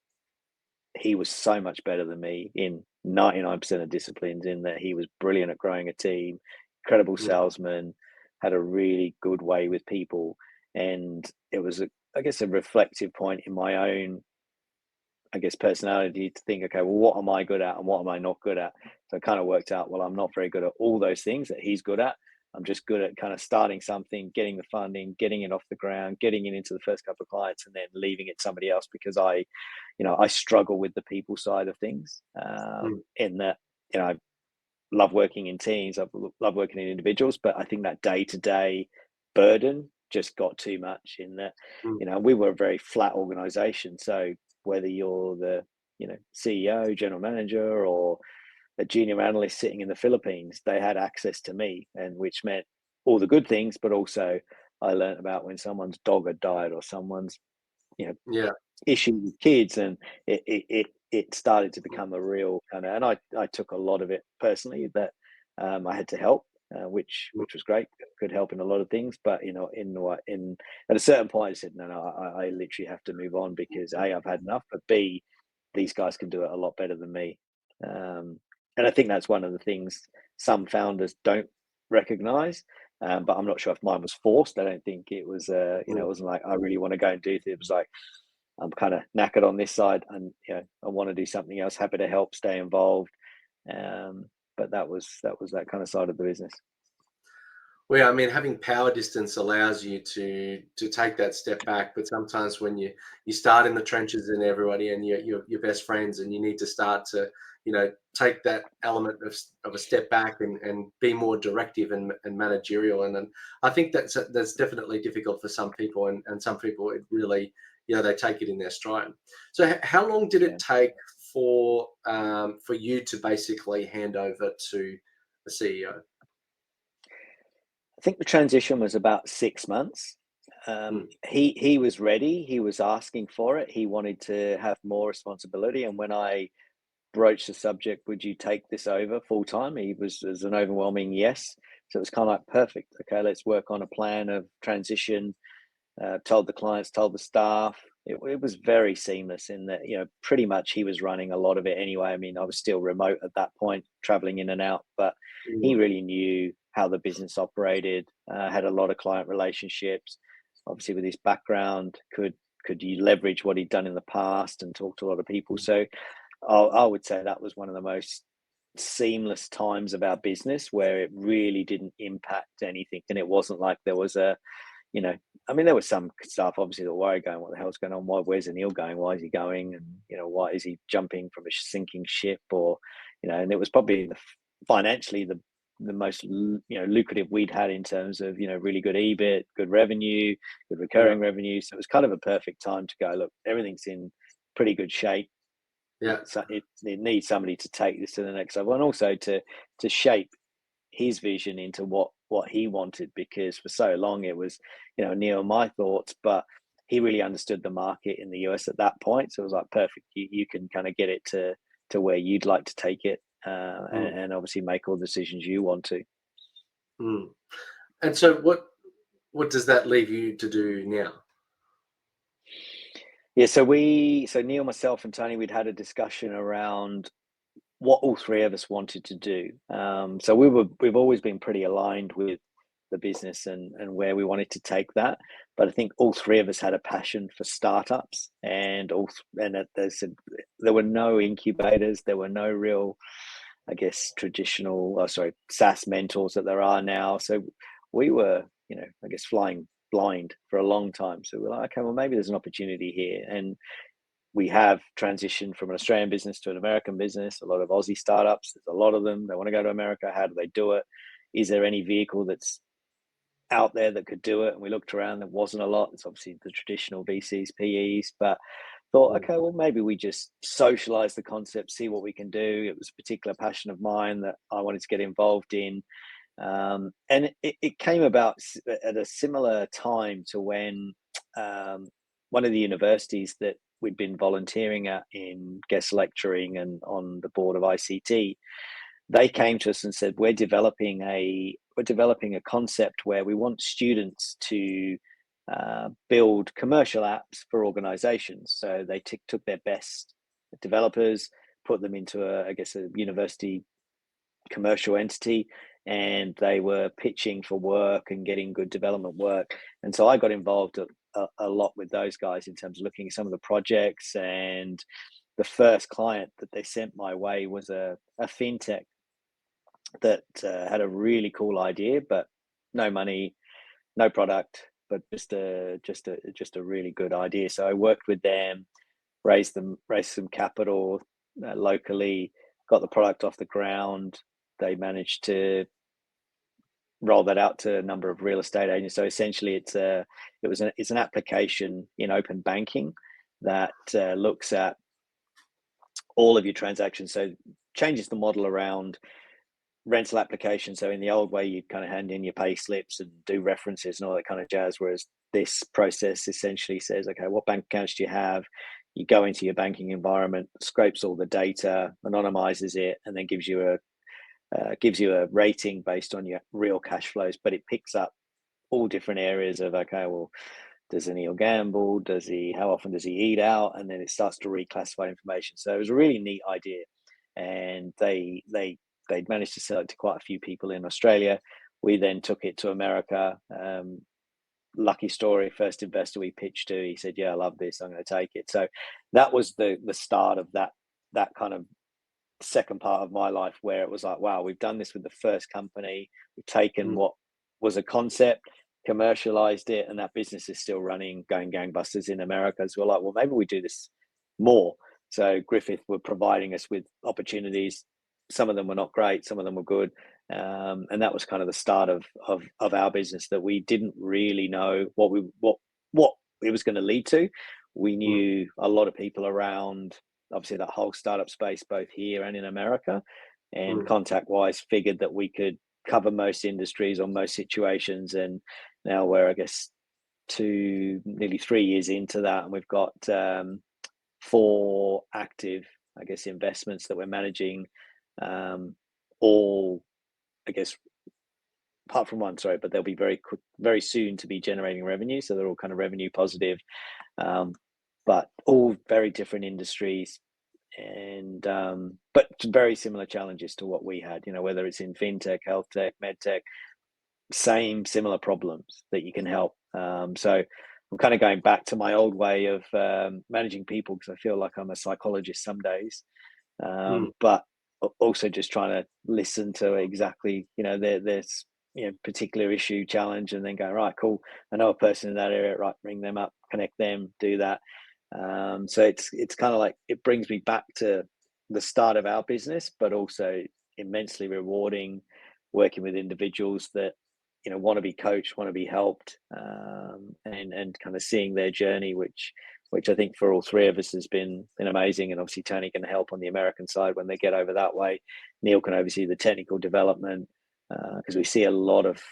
he was so much better than me in 99% of disciplines, in that he was brilliant at growing a team, incredible Mm, salesman, had a really good way with people. And it was, I guess, a reflective point in my own, I guess, personality, to think, okay, well, what am I good at and what am I not good at? So I kind of worked out, well, I'm not very good at all those things that he's good at. I'm just good at kind of starting something, getting the funding, getting it off the ground, getting it into the first couple of clients, and then leaving it somebody else, because I struggle with the people side of things. mm, In that, I love working in teams, I love working in individuals, but I think that day-to-day burden just got too much, in that, mm. we were a very flat organization. So whether you're the, CEO, general manager, or a junior analyst sitting in the Philippines, they had access to me, and which meant all the good things, but also I learned about when someone's dog had died, or someone's, you know, Yeah. issue with kids. And it started to become a real kind of, and I took a lot of it personally, that I had to help, which was great, could help in a lot of things. But in at a certain point I said, no, I literally have to move on, because A, I've had enough, but B, these guys can do it a lot better than me. And I think that's one of the things some founders don't recognize. But I'm not sure if mine was forced. I don't think it was, it Mm. wasn't like I really want to go and do it. It was like, I'm kind of knackered on this side, and I want to do something else. Happy to help, stay involved. But that kind of side of the business. Well, yeah, I mean, having power distance allows you to take that step back, but sometimes when you start in the trenches and everybody and you're best friends, and you need to start to take that element of a step back and be more directive and managerial, and then I think that's definitely difficult for some people, and some people it really they take it in their stride. So how long did Yeah. it take for you to basically hand over to the CEO? I think the transition was about 6 months. he was ready. He was asking for it. He wanted to have more responsibility. And when I broached the subject, would you take this over full time? He was an overwhelming yes. So it was kind of like, perfect. Okay, let's work on a plan of transition. Told the clients, told the staff. It was very seamless in that, pretty much he was running a lot of it anyway. I mean, I was still remote at that point, traveling in and out, but he really knew how the business operated, had a lot of client relationships. Obviously, with his background, could you leverage what he'd done in the past and talk to a lot of people. So I would say that was one of the most seamless times of our business where it really didn't impact anything. And it wasn't like there was there was some stuff obviously that were going, what the hell's going on? Where's Anil going? Why is he going? And, why is he jumping from a sinking ship? Or, and it was probably financially the most, lucrative we'd had in terms of, really good EBIT, good revenue, good recurring revenue. So it was kind of a perfect time to go, look, everything's in pretty good shape. Yeah. It needs somebody to take this to the next level, and also to shape his vision into what he wanted, because for so long it was, Neil, my thoughts, but he really understood the market in the US at that point. So it was like, perfect. You can kind of get it to where you'd like to take it, and obviously make all the decisions you want to. And so what does that leave you to do now? Yeah, so Neil, myself, and Tony, we'd had a discussion around what all three of us wanted to do. So we've always been pretty aligned with the business and where we wanted to take that. But I think all three of us had a passion for startups, and there were no incubators, there were no real, I guess, traditional, SaaS mentors that there are now. So we were, I guess, flying blind for a long time. So we're like, okay, well, maybe there's an opportunity here. And we have transitioned from an Australian business to an American business. A lot of Aussie startups, there's a lot of them. They want to go to America. How do they do it? Is there any vehicle that's out there that could do it? And we looked around, there wasn't a lot. It's obviously the traditional VCs, PEs, but thought, okay, well, maybe we just socialize the concept, see what we can do. It was a particular passion of mine that I wanted to get involved in. And it came about at a similar time to when one of the universities that we'd been volunteering at in guest lecturing and on the board of ICT, they came to us and said, we're developing a concept where we want students to build commercial apps for organizations. So they took their best developers, put them into a university commercial entity, and they were pitching for work and getting good development work. And so I got involved a lot with those guys in terms of looking at some of the projects. And the first client that they sent my way was a fintech that had a really cool idea, but no money, no product, but just a really good idea. So I worked with them, raised some capital locally, got the product off the ground. They managed to roll that out to a number of real estate agents. So essentially, it's an application in open banking that looks at all of your transactions. So changes the model around rental application. So in the old way, you'd kind of hand in your pay slips and do references and all that kind of jazz. Whereas this process essentially says, okay, what bank accounts do you have? You go into your banking environment, scrapes all the data, anonymizes it, and then gives you a rating based on your real cash flows. But it picks up all different areas of, okay, well, does Anil gamble? How often does he eat out? And then it starts to reclassify information. So it was a really neat idea. And they'd managed to sell it to quite a few people in Australia. We then took it to America. Lucky story, first investor we pitched to, he said, yeah, I love this, I'm going to take it. So that was the start of that kind of second part of my life, where it was like, wow, we've done this with the first company. We've taken what was a concept, commercialized it, and that business is still running, going gangbusters in America. So we're like, well, maybe we do this more. So Griffith were providing us with opportunities. Some of them were not great, some of them were good, and that was kind of the start of our business, that we didn't really know what it was going to lead to. We knew a lot of people around, obviously, that whole startup space, both here and in America, and contact wise figured that we could cover most industries or most situations. And now we're, I guess, nearly 3 years into that, and we've got 4 active, I guess, investments that we're managing, all, I guess, apart from one, sorry, but they'll be very soon to be generating revenue. So they're all kind of revenue positive, but all very different industries, and but very similar challenges to what we had. Whether it's in fintech, health tech, med tech, similar problems that you can help. So I'm kind of going back to my old way of managing people, because I feel like I'm a psychologist some days, but also just trying to listen to exactly there's particular issue, challenge, and then go, right, cool, I know a person in that area, right, bring them up, connect them, do that. So it's kind of like, it brings me back to the start of our business, but also immensely rewarding working with individuals that want to be coached, want to be helped, and kind of seeing their journey, which I think for all 3 of us has been amazing. And obviously Tony can help on the American side when they get over that way. Neil can oversee the technical development, because we see a lot of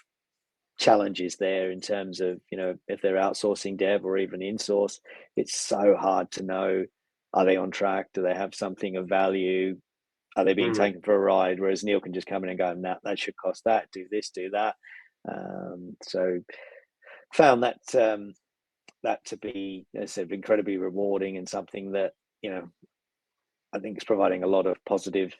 challenges there in terms of if they're outsourcing dev or even in-source. It's so hard to know, are they on track, do they have something of value, are they being taken for a ride? Whereas Neil can just come in and go, nah, that should cost that, do this, do that. So found that to be, as I said, incredibly rewarding, and something that I think is providing a lot of positive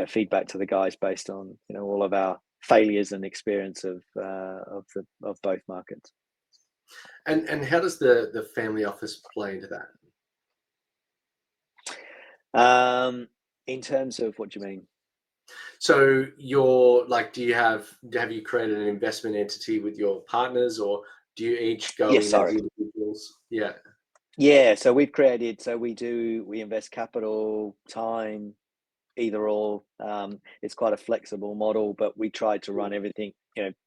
feedback to the guys based on all of our failures and experience of both markets. And how does the family office play into that? In terms of, what do you mean? So you're like, have you created an investment entity with your partners, or do you each go in as individuals? Yeah, so we've created, we invest capital, time, either or. It's quite a flexible model, but we try to run everything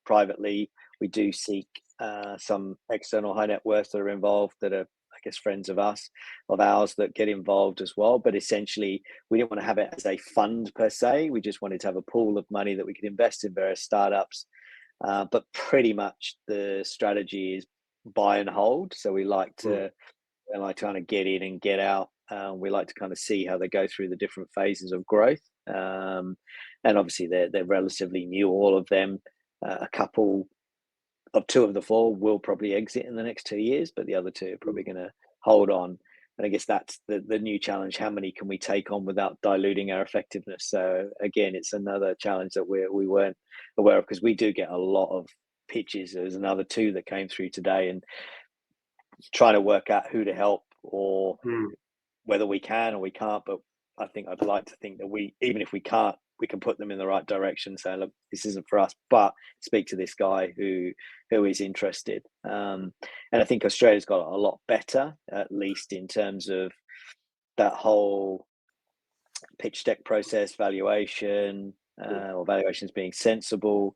privately. We do seek some external high net worths that are involved, that are, I guess, friends of ours that get involved as well. But essentially, we didn't want to have it as a fund per se. We just wanted to have a pool of money that we could invest in various startups. But pretty much the strategy is buy and hold. So we like to kind of get in and get out. We like to kind of see how they go through the different phases of growth. And obviously they're relatively new, all of them. A couple of 2 of the 4 will probably exit in the next 2 years, but the other 2 are probably going to hold on. And I guess that's the new challenge. How many can we take on without diluting our effectiveness? So again, it's another challenge that we weren't aware of, because we do get a lot of pitches. There's another 2 that came through today, and trying to work out who to help, or whether we can or we can't. But I think I'd like to think that even if we can't, we can put them in the right direction. So look, this isn't for us, but speak to this guy who is interested. And I think Australia's got a lot better, at least in terms of that whole pitch deck process, valuation, or valuations being sensible,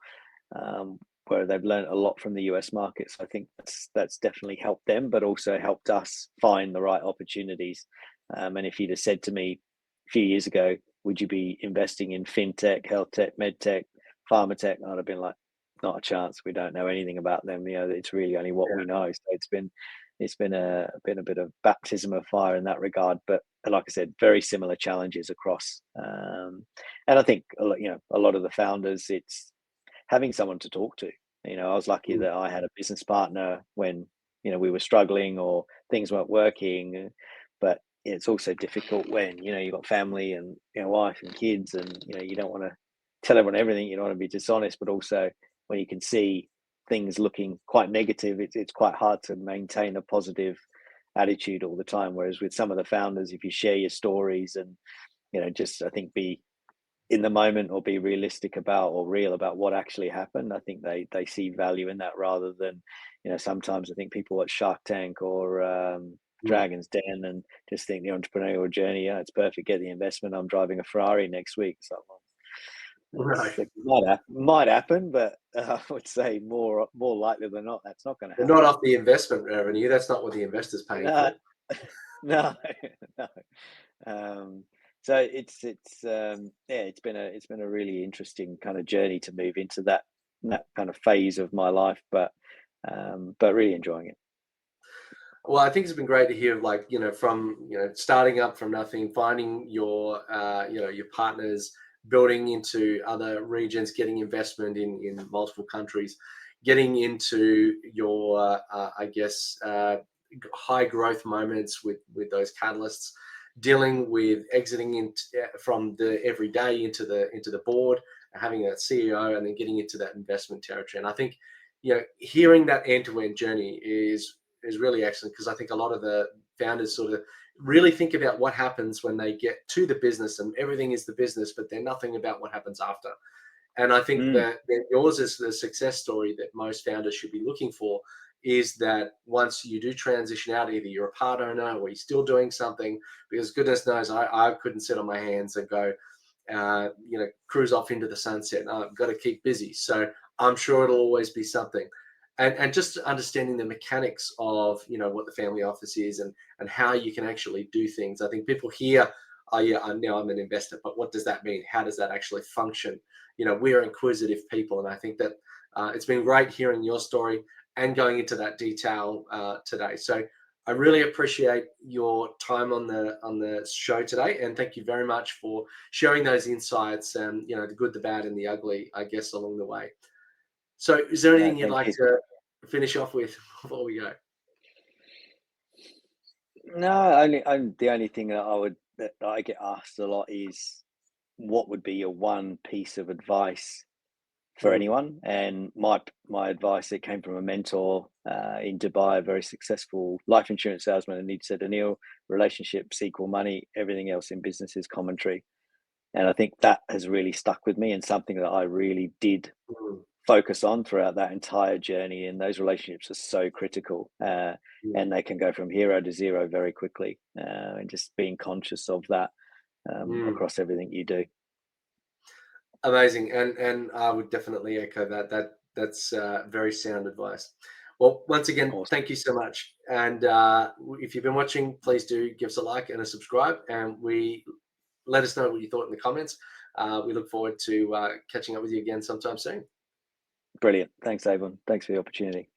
where they've learned a lot from the US market. So I think that's definitely helped them, but also helped us find the right opportunities. And if you'd have said to me a few years ago, would you be investing in fintech, health tech, med tech, pharma tech, I'd have been like, not a chance. We don't know anything about them. It's really only what we know. So it's been a bit of baptism of fire in that regard. But like I said, very similar challenges across. And I think a lot of the founders, it's having someone to talk to. I was lucky that I had a business partner when we were struggling or things weren't working. But it's also difficult when you've got family and wife and kids, and you don't want to tell everyone everything. You don't want to be dishonest, but also when you can see things looking quite negative, it's quite hard to maintain a positive attitude all the time. Whereas with some of the founders, if you share your stories and just, I think, be in the moment, or be realistic about, or real about what actually happened, I think they see value in that, rather than sometimes I think people watch Shark Tank or Dragon's Den and just think the entrepreneurial journey, it's perfect, get the investment, I'm driving a Ferrari next week. So Right. it might happen, but I would say more likely than not, that's not going to happen. Not off the investment revenue. That's not what the investor's paying for. No. So it's been a really interesting kind of journey to move into that kind of phase of my life. But but really enjoying it. Well, I think it's been great to hear, like, from, starting up from nothing, finding your partners, building into other regions, getting investment in multiple countries, getting into your, high growth moments with those catalysts, dealing with exiting from the everyday into the board, having that CEO, and then getting into that investment territory. And I think, hearing that end-to-end journey is really excellent, because I think a lot of the founders sort of really think about what happens when they get to the business, and everything is the business, but they're nothing about what happens after. And I think that yours is the success story that most founders should be looking for, is that once you do transition out, either you're a part owner or you're still doing something, because goodness knows I couldn't sit on my hands and go, cruise off into the sunset. I've got to keep busy. So I'm sure it'll always be something. And just understanding the mechanics of, what the family office is, and how you can actually do things. I think people hear, oh yeah, now I'm an investor, but what does that mean? How does that actually function? We're inquisitive people, and I think that it's been great hearing your story and going into that detail today. So I really appreciate your time on the show today, and thank you very much for sharing those insights, and the good, the bad, and the ugly, I guess, along the way. So is there No, anything you'd thank like you. to finish off with before we go? No, the only thing that I get asked a lot is, what would be your one piece of advice for Mm, anyone? And my advice, it came from a mentor in Dubai, a very successful life insurance salesman, and he said, Anil, relationships equal money, everything else in business is commentary. And I think that has really stuck with me, and something that I really did mm, focus on throughout that entire journey. And those relationships are so critical, mm, and they can go from hero to zero very quickly. And just being conscious of that mm. across everything you do. Amazing, and I would definitely echo that. That's very sound advice. Well, once again, Awesome. thank you so much. And if you've been watching, please do give us a like and a subscribe, and we let us know what you thought in the comments. We look forward to catching up with you again sometime soon. Brilliant. Thanks, Avon. Thanks for the opportunity.